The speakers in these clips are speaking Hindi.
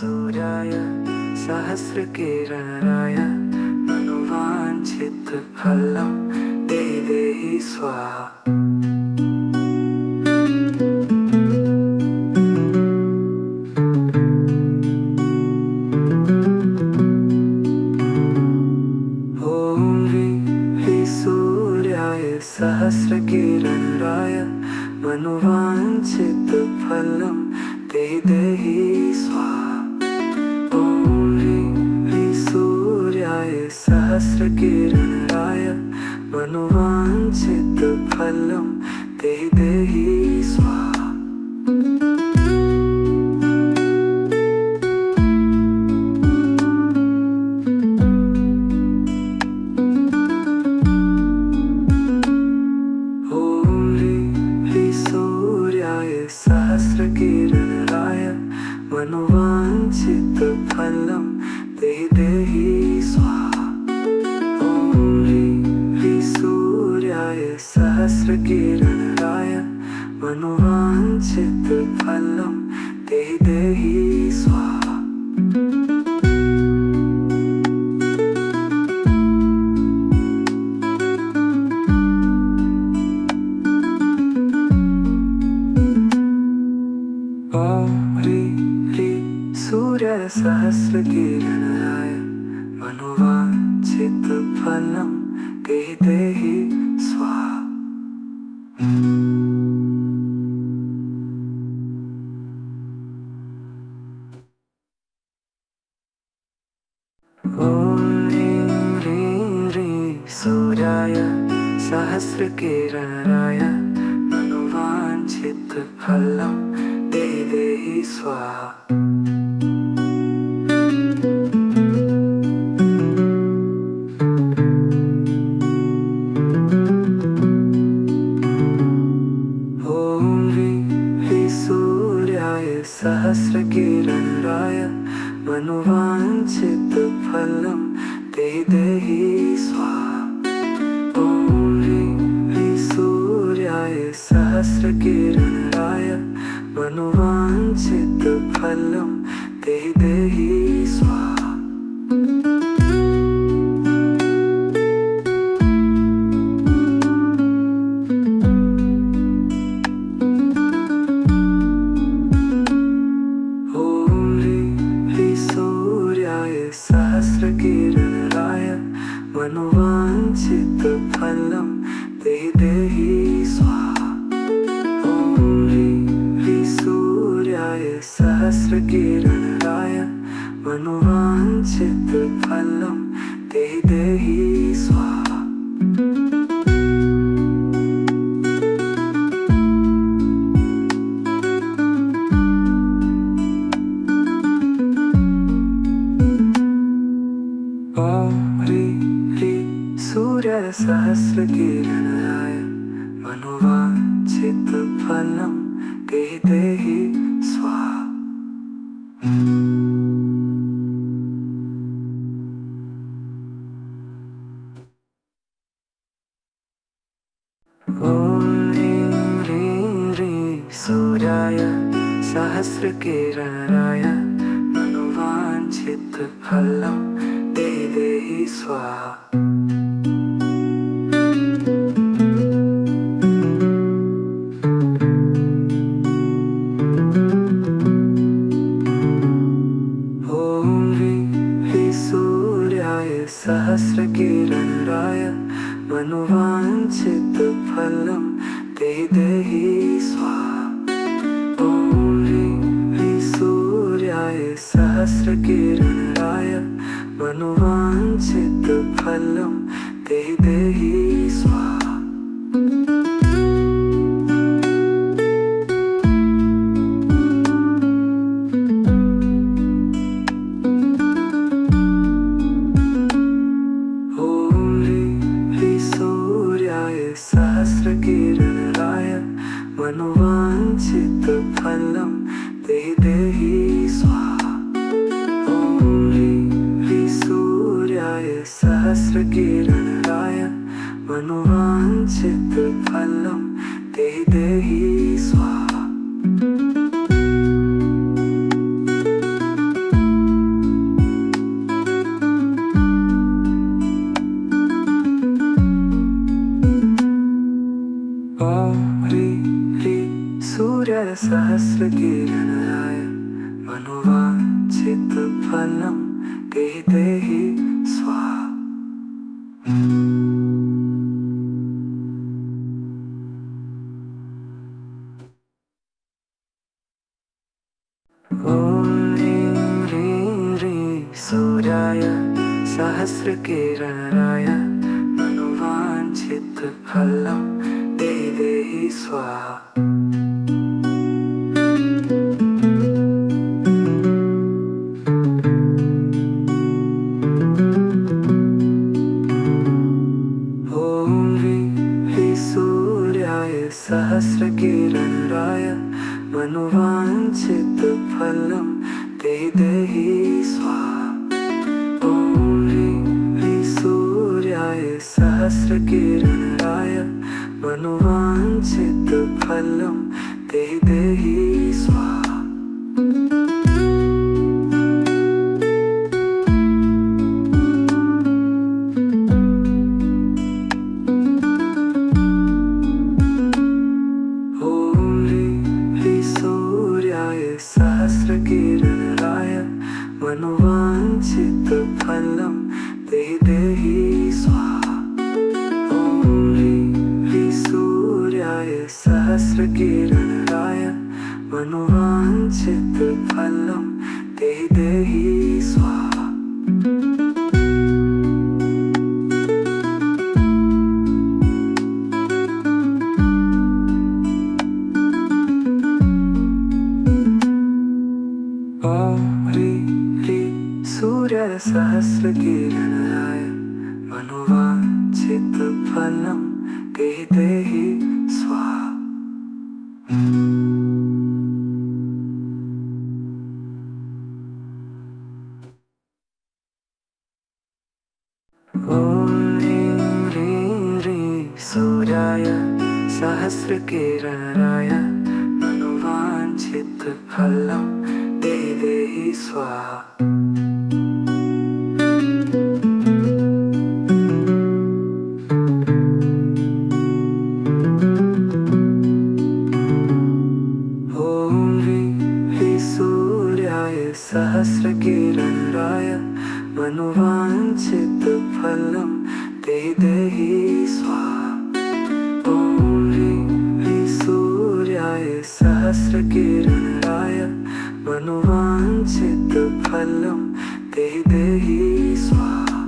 सूर्याय सहस्रकिरणाय मनोवाञ्छितफलं देहि स्वाहा। ॐ ह्रीं सूर्याय सहस्रकिरणाय मनोवाञ्छितफलं देहि स्वाहा। ॐ ह्रीं सूर्याय सहस्रकिरणाय मनोवाञ्छितफलं देहि स्वाहा। सहस्रकिरणाय मनोवाञ्छितफलं देहि स्वाहा। ॐ ह्रीं सूर्याय सहस्रकिरणाय मनोवाञ्छितफलं देहि स्वाहा। ॐ ह्रीं सूर्याय सहस्रकिरणाय मनोवाञ्छितफलं देहि स्वाहा। ॐ ह्रीं सूर्याय सहस्रकिरणाय मनोवाञ्छितफलं देहि स्वाहा। ॐ ह्रीं सूर्याय सहस्रकिरणाय मनोवाञ्छितफलं देहि स्वाहा। ॐ ह्रीं सूर्याय सहस्रकिरणाय मनोवाञ्छितफलं देहि स्वाहा। ॐ ह्रीं सूर्याय सहस्रकिरणाय मनोवाञ्छितफलं देहि स्वाहा। ॐ ह्रीं सूर्याय सहस्रकिरणाय मनोवाञ्छितफलं देहि स्वाहा। ॐ ह्रीं सूर्याय सहस्रकिरणाय मनोवाञ्छितफलं देहि स्वाहा। ॐ ह्रीं सूर्याय सहस्रकिरणाय मनोवाञ्छितफलं देहि स्वाहा। ॐ ह्रीं सूर्याय सहस्रकिरणाय मनोवाञ्छितफलं देहि स्वाहा। ॐ ह्रीं सूर्याय सहस्रकिरणाय मनोवाञ्छितफलं देहि स्वाहा। ॐ ह्रीं सूर्याय सहस्रकिरणाय मनोवाञ्छितफलं देहि स्वाहा। ॐ ह्रीं सूर्याय सहस्रकिरणाय मनोवाञ्छितफलं देहि स्वाहा। ॐ सूर्याय सहस्रकिरणाय मनोवाञ्छितफलं देहि स्वाहा। ॐ ह्रीं ह्रीं ह्रीं सूर्याय सहस्रकिरणाय मनोवाञ्छितफलं देहि स्वाहा। सहस्रकिरणाय मनोवाञ्छितफलं देहि स्वाहा। ॐ ह्रीं ह्रीं सूर्याय सहस्रकिरणाय मनोवाञ्छितफलं देहि स्वाहा। सहस्रकिरणाय मनोवाञ्छितफलं देहि स्वाहा। ॐ ह्रीं ह्रीं सूर्याय सहस्रकिरणाय मनोवाञ्छितफलं देहि स्वाहा। ॐ ह्रीं ह्रीं सूर्याय सहस्रकिरणाय मनोवाञ्छितफलं देहि स्वाहा। ॐ ह्रीं ह्रीं ह्रीं सूर्याय सहस्रकिरणाय मनोवाञ्छितफलं देहि स्वाहा। ॐ ह्रीं ह्रीं सूर्याय सहस्रकिरणाय मनोवाञ्छितफलं देहि स्वाहा। ॐ ह्रीं ह्रीं सूर्याय सहस्रकिरणाय मनोवाञ्छितफलं देहि स्वाहा।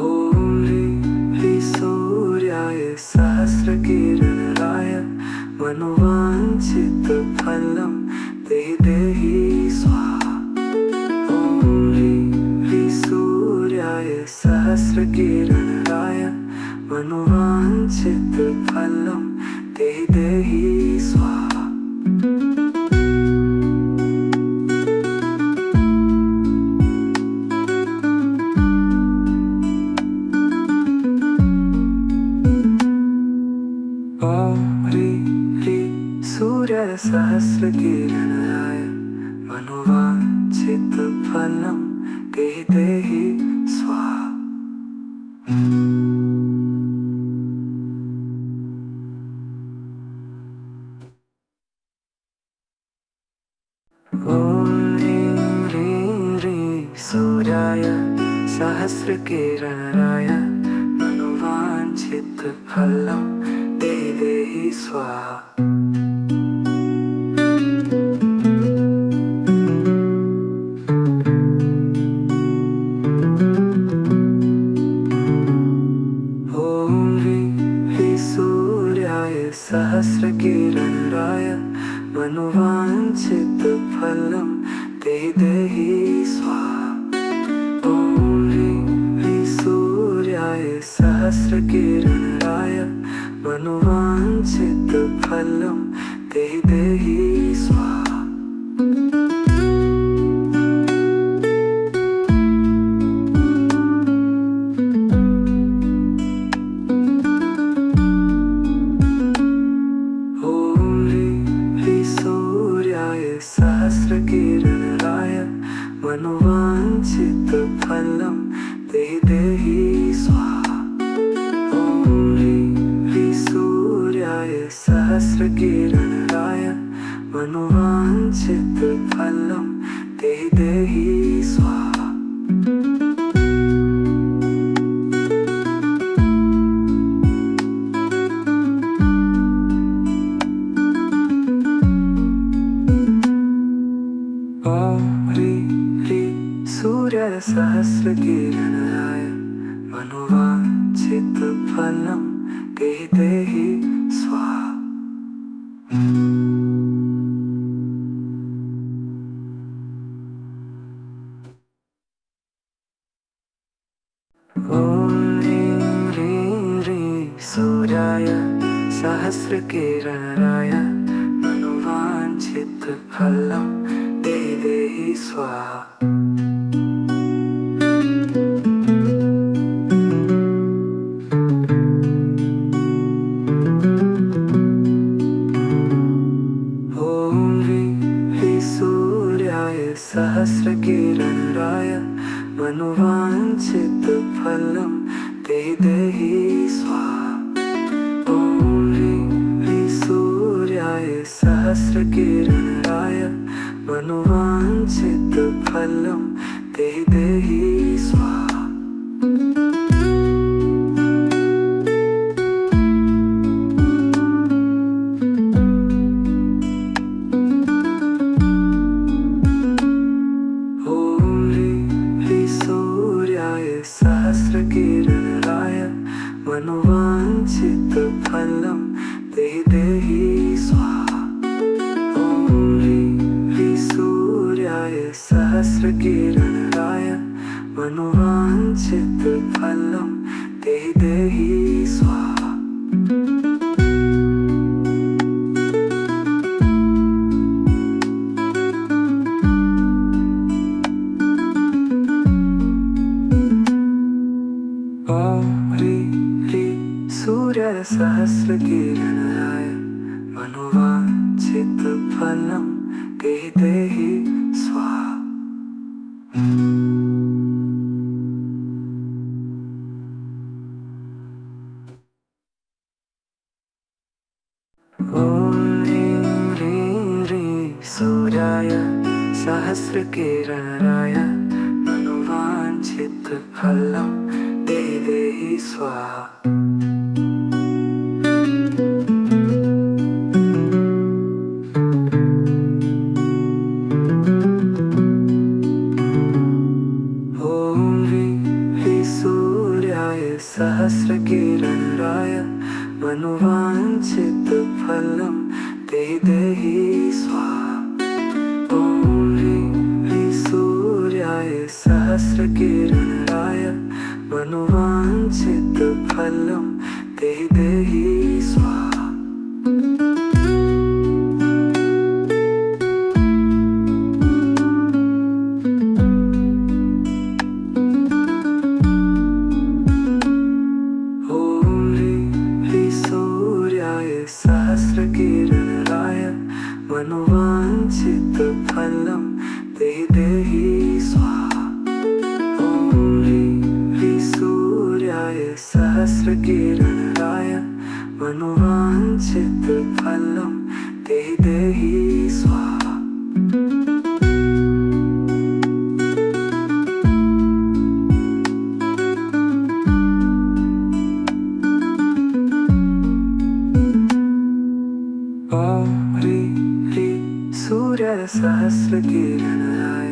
ॐ ह्रीं ह्रीं सूर्याय सहस्रकिरणाय मनोवाञ्छितफलं देहि स्वाहा। ॐ ह्रीं ह्रीं सूर्याय सहस्रकिरणाय मनोवाञ्छितफलं देहि स्वाहा। ॐ ह्रीं ह्रीं सूर्याय सहस्रकिरणाय मनोवाञ्छितफलं देहि स्वाहा। ॐ ह्रीं ह्रीं ह्रीं सूर्याय सहस्रकिरणाय मनोवाञ्छितफलं देहि स्वाहा। ॐ ह्रीं ह्रीं सूर्याय सहस्रकिरणाय मनोवाञ्छितफलं देहि स्वाहा। ॐ ह्रीं ह्रीं सूर्याय सहस्रकिरणाय मनोवाञ्छितफलं देहि स्वाहा। ॐ ह्रीं ह्रीं सूर्याय सहस्रकिरणाय मनोवाञ्छित फलं देहि देहि स्वाहा। ॐ ह्रीं ह्रीं सूर्याय सहस्रकिरणाय मनोवाञ्छित फलं देहि देहि स्वाहा। ॐ ह्रीं ह्रीं सूर्याय सहस्रकिरणाय मनोवाञ्छित फलं देहि देहि स्वाहा। ॐ ह्रीं ह्रीं ह्रीं सूर्याय सहस्रकिरणाय मनोवाञ्छित फलं देहि देहि स्वाहा। ॐ ह्रीं ह्रीं सूर्याय सहस्रकिरणाय मनोवाञ्छित फलं देहि देहि स्वाहा। ॐ ह्रीं ह्रीं सूर्याय सहस्रकिरणाय मनोवाञ्छित फलं देहि देहि स्वाहा। सहस्रकिरणाय मनोवाञ्छित फलं देहि देहि स्वाहा। ॐ ह्रीं ह्रीं सूर्याय सहस्रकिरणाय मनोवाञ्छित फलं देहि देहि स्वाहा। ॐ ह्रीं ह्रीं सूर्याय सहस्रकिरणाय मनोवाञ्छित फलं देहि देहि स्वाहा। ॐ ह्रीं ह्रीं ह्रीं सूर्याय सहस्रकिरणाय मनोवाञ्छित फलं देहि देहि स्वाहा। ॐ ह्रीं ह्रीं सूर्याय सहस्रकिरणाय मनोवाञ्छित फलं देहि देहि स्वाहा। ॐ ह्रीं ह्रीं सूर्याय सहस्रकिरणाय मनोवाञ्छित फलं देहि देहि स्वाहा। ॐ ह्रीं ह्रीं सूर्याय सहस्रकिरणाय मनोवाञ्छित फलं देहि देहि स्वाहा। ॐ ह्रीं ह्रीं सूर्याय सहस्रकिरणाय मनोवाञ्छित फलं देहि देहि स्वाहा। ॐ ह्रीं ह्रीं सूर्याय सहस्रकिरणाय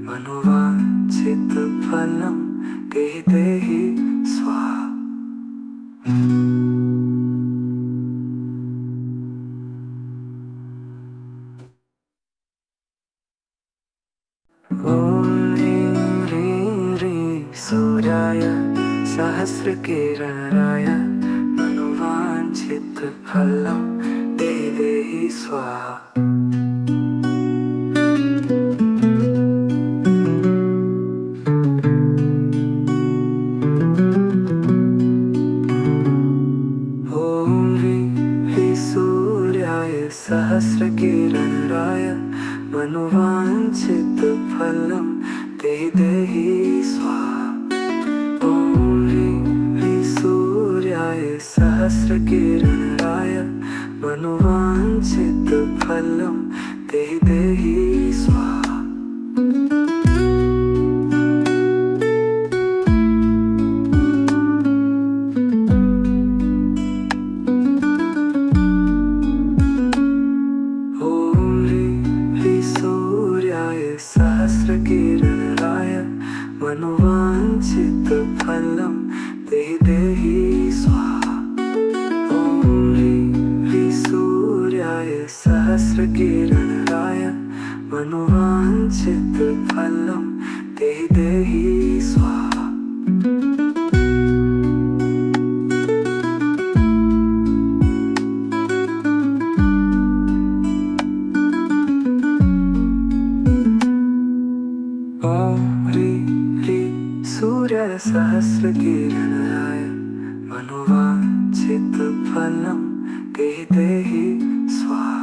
मनोवाञ्छित फलं देहि देहि स्वाहा। ॐ ह्रीं ह्रीं ह्रीं सूर्याय सहस्रकिरणाय मनोवाञ्छित फलं देहि देहि स्वाहा। ॐ ह्रीं ह्रीं सूर्याय सहस्रकिरणाय मनोवाञ्छित फलं मनोवाञ्छित फलं देहि देहि स्वाहा। ॐ ह्रीं सूर्याय सहस्रकिरणाय मनोवाञ्छित फलं देहि देहि स्वाहा। ॐ ह्रीं सूर्याय सहस्रकिरणाय मनोवाञ्छित फलं देहि देहि स्वाहा।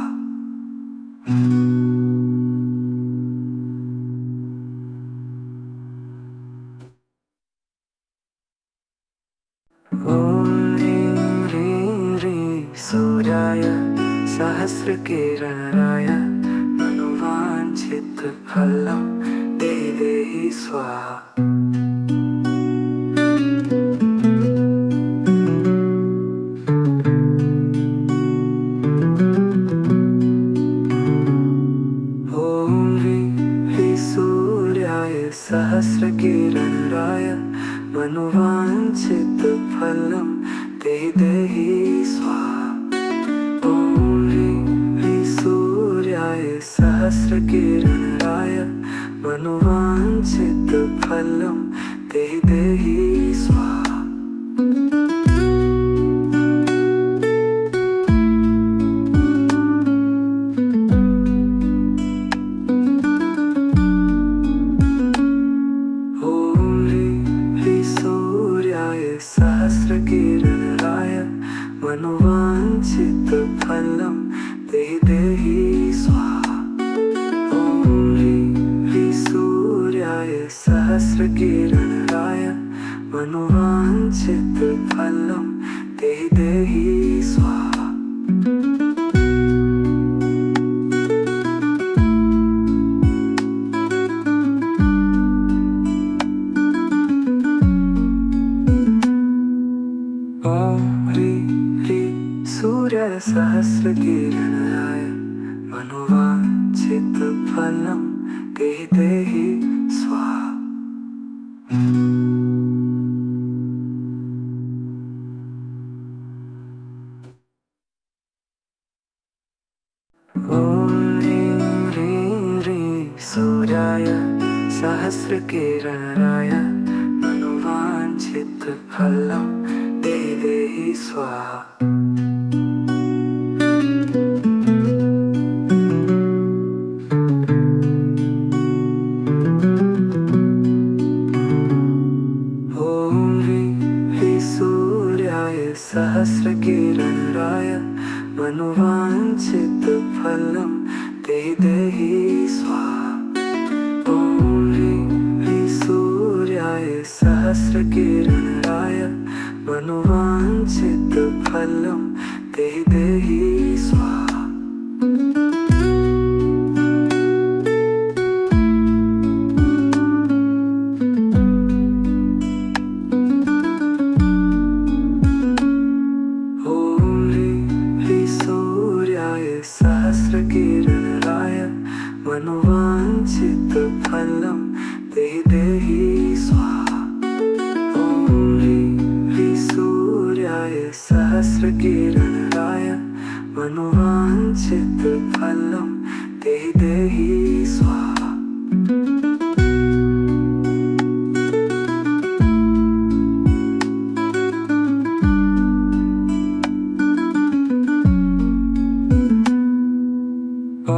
ॐ ह्रीं सूर्याय सहस्रकिरणाय मनोवाञ्छित फलं देहि देहि स्वाहा। ॐ ह्रीं सूर्याय सहस्रकिरणाय मनोवाञ्छित फलं देहि देहि स्वाहा। ॐ ह्रीं सूर्याय सहस्रकिरणाय मनोवाञ्छित फलं देहि देहि स्वाहा। सहस्रकिरणाय मनोवाञ्छित फलं देहि देहि स्वाहा। ॐ ह्रीं सूर्याय सहस्रकिरणाय मनोवाञ्छित फलं देहि देहि स्वाहा। ॐ ह्रीं सूर्याय सहस्रकिरणाय मनोवाञ्छित फलं देहि देहि स्वाहा। ॐ ह्रीं सूर्याय सहस्रकिरणाय मनोवाञ्छित फलं देहि देहि स्वाहा। ॐ ह्रीं सूर्याय सहस्रकिरणाय मनोवाञ्छित फलं देहि देहि स्वाहा। ॐ ह्रीं सूर्याय सहस्रकिरणाय मनोवाञ्छित फलं देहि देहि स्वाहा। ॐ ह्रीं सूर्याय सहस्रकिरणाय मनोवाञ्छित फलं देहि देहि स्वाहा। ॐ ह्रीं सूर्याय सहस्रकिरणाय मनोवाञ्छित फलं देहि देहि स्वाहा। ॐ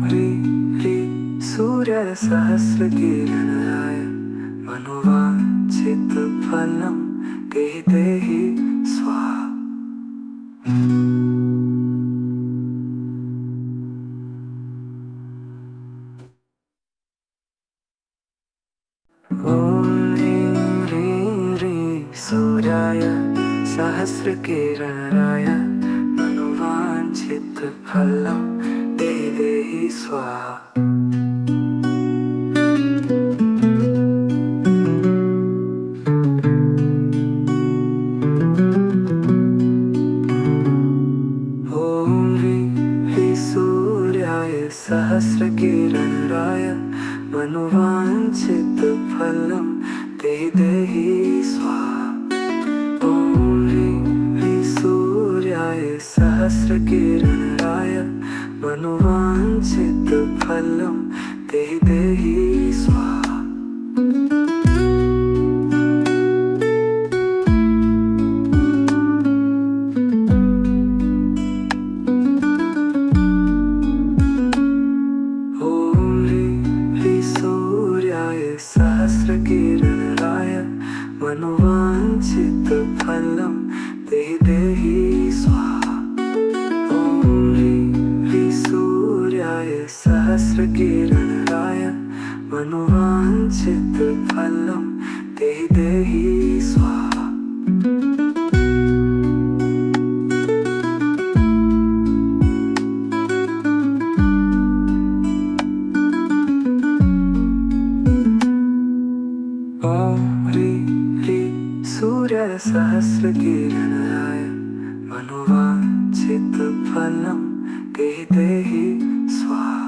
ह्रीं सूर्याय सहस्रकिरणाय मनोवाञ्छित फलं देहि देहि स्वाहा। ॐ ह्रीं सूर्याय सहस्रकिरणाय मनोवाञ्छित फलं देहि देहि स्वाहा। ॐ ह्रीं सूर्याय सहस्रकिरणाय मनोवाञ्छित फलं सहस्रकिरणाय मनोवाञ्छितफलं देहि देहि स्वाहा। ॐ ह्रीं ह्रीं सूर्याय सहस्रकिरणाय मनोवाञ्छितफलं देहि देहि स्वाहा। ॐ ह्रीं ह्रीं सूर्याय सहस्रकिरणाय मनोवाञ्छितफलं देहि देहि स्वाहा।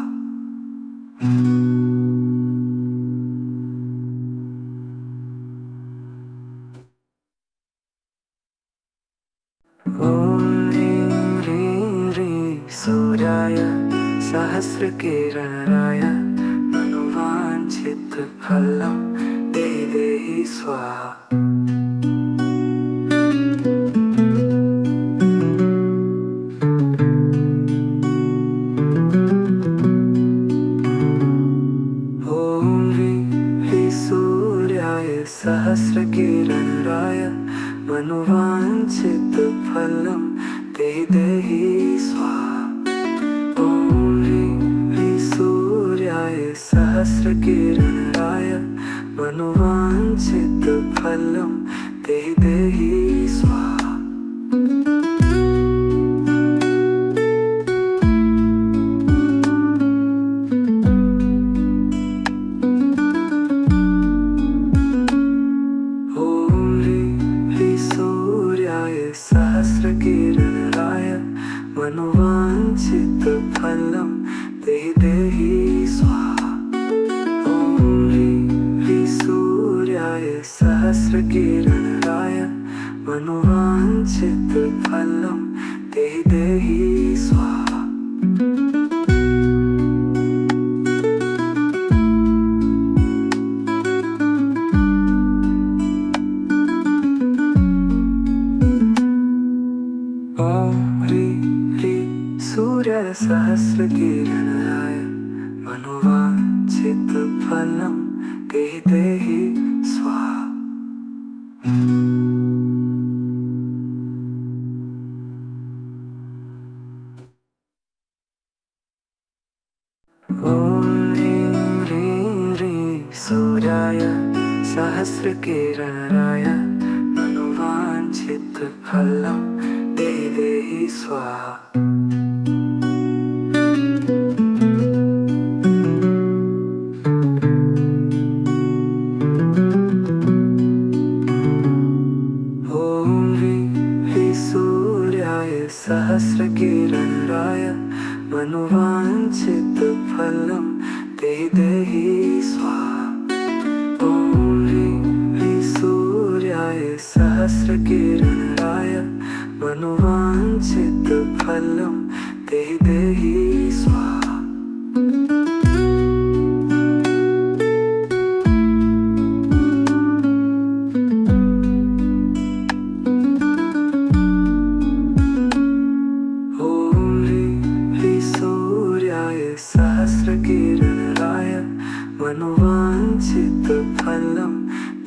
ॐ ह्रीं ह्रीं ह्रीं सूर्याय सहस्रकिरणाय मनोवाञ्छितफलं देहि देहि स्वाहा। ॐ ह्रीं ह्रीं सूर्याय सहस्रकिरणाय मनोवाञ्छितफलं देहि देहि स्वाहा। ॐ ह्रीं ह्रीं सूर्याय सहस्रकिरणाय मनोवाञ्छितफलं देहि देहि स्वाहा। ॐ ह्रीं ह्रीं सूर्याय सहस्रकिरणाय मनोवाञ्छितफलं देहि देहि स्वाहा। ॐ ह्रीं ह्रीं सूर्याय सहस्रकिरणाय मनोवाञ्छितफलं देहि देहि स्वाहा। ॐ ह्रीं ह्रीं सूर्याय सहस्रकिरणाय मनोवाञ्छितफलं देहि देहि स्वाहा। ॐ ह्रीं ह्रीं ह्रीं सूर्याय सहस्रकिरणाय मनोवाञ्छितफलं देहि देहि स्वाहा। ॐ ह्रीं ह्रीं सूर्याय सहस्रकिरणाय मनोवाञ्छितफलं देहि देहि स्वाहा। ॐ ह्रीं ह्रीं सूर्याय सहस्रकिरणाय मनोवाञ्छितफलं देहि देहि स्वाहा। ॐ ह्रीं ह्रीं सूर्याय सहस्रकिरणाय मनोवाञ्छितफलं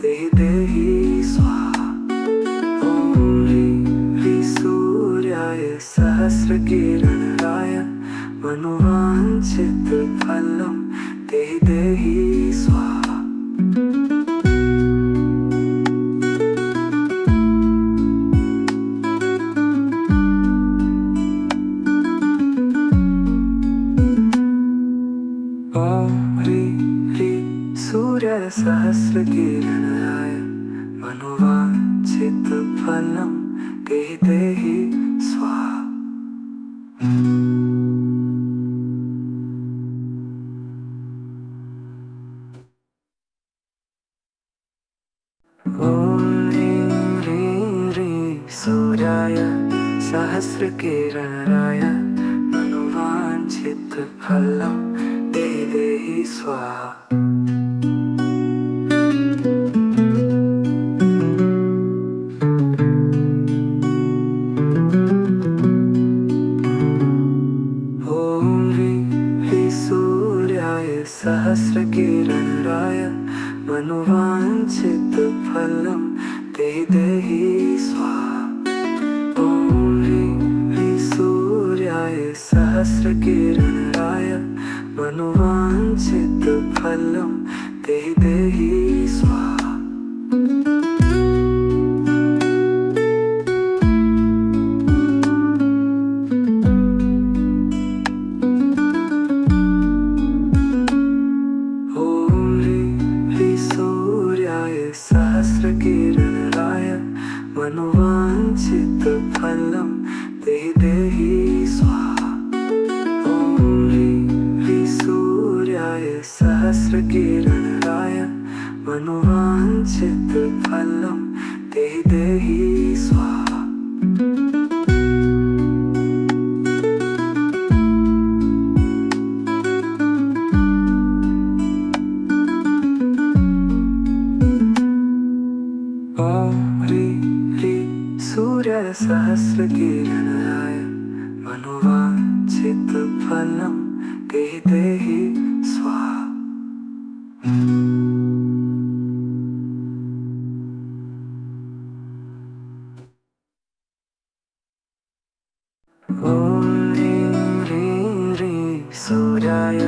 देहि देहि स्वाहा। ॐ ह्रीं ह्रीं सूर्याय सहस्रकिरणाय मनोवाञ्छितफलं देहि देहि स्वाहा। ॐ ह्रीं ह्रीं सूर्याय सहस्रकिरणाय मनोवाञ्छितफलं देहि देहि स्वाहा। ॐ ह्रीं ह्रीं ह्रीं सूर्याय सहस्रकिरणाय मनोवाञ्छितफलं देहि देहि स्वाहा। ॐ ह्रीं ह्रीं सूर्याय सहस्रकिरणाय मनोवांछित फलम देहि देहि स्वाहा। ॐ ह्रीं सूर्याय सहस्रकिरणाय मनोवांछित फलम देहि देहि स्वाहा। सहस्रकिरणाय मनोवांछित फलम देहि देहि स्वाहा। ॐ ह्रीं सूर्याय सहस्रकिरणाय मनोवांछित फलम देहि देहि स्वाहा। ॐ ह्रीं सूर्याय सहस्रकिरणाय मनोवांछित फलम देहि देहि स्वाहा। ॐ ह्रीं सूर्याय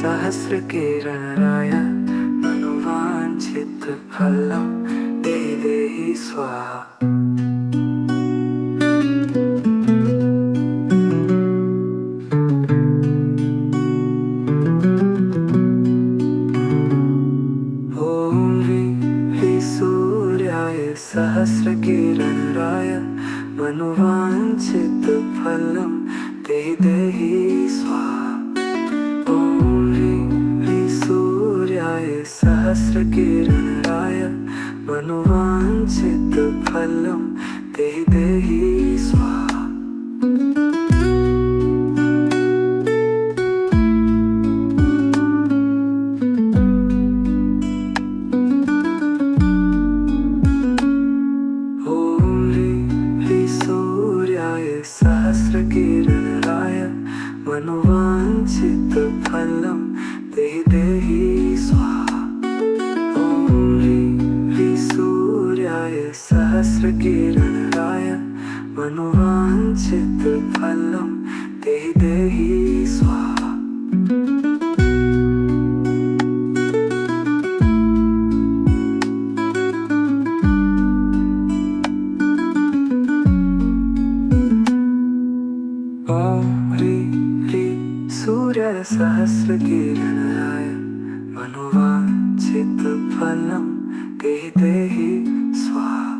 सहस्रकिरणाय मनोवांछित फलम देहि देहि स्वाहा। ॐ ह्रीं सूर्याय सहस्रकिरणाय मनोवांछित फलम देहि देहि स्वाहा। ॐ ह्रीं सूर्याय सहस्रकिरणाय मनोवांछित फलम देहि देहि स्वाहा। ॐ ह्रीं सूर्याय सहस्रकिरणाय मनोवांछित फलम देहि देहि स्वाहा। ॐ ह्रीं सूर्याय सहस्रकिरणाय मनोवांछित फलम देहि देहि स्वाहा। ॐ ह्रीं सूर्याय सहस्रकिरणाय मनोवांछित फलम देहि देहि स्वाहा।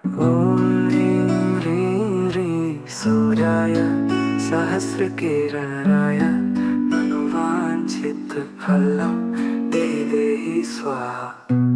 ॐ ह्रीं सूर्याय सहस्रकिरणाय मनोवांछित फलम देहि देहि स्वाहा।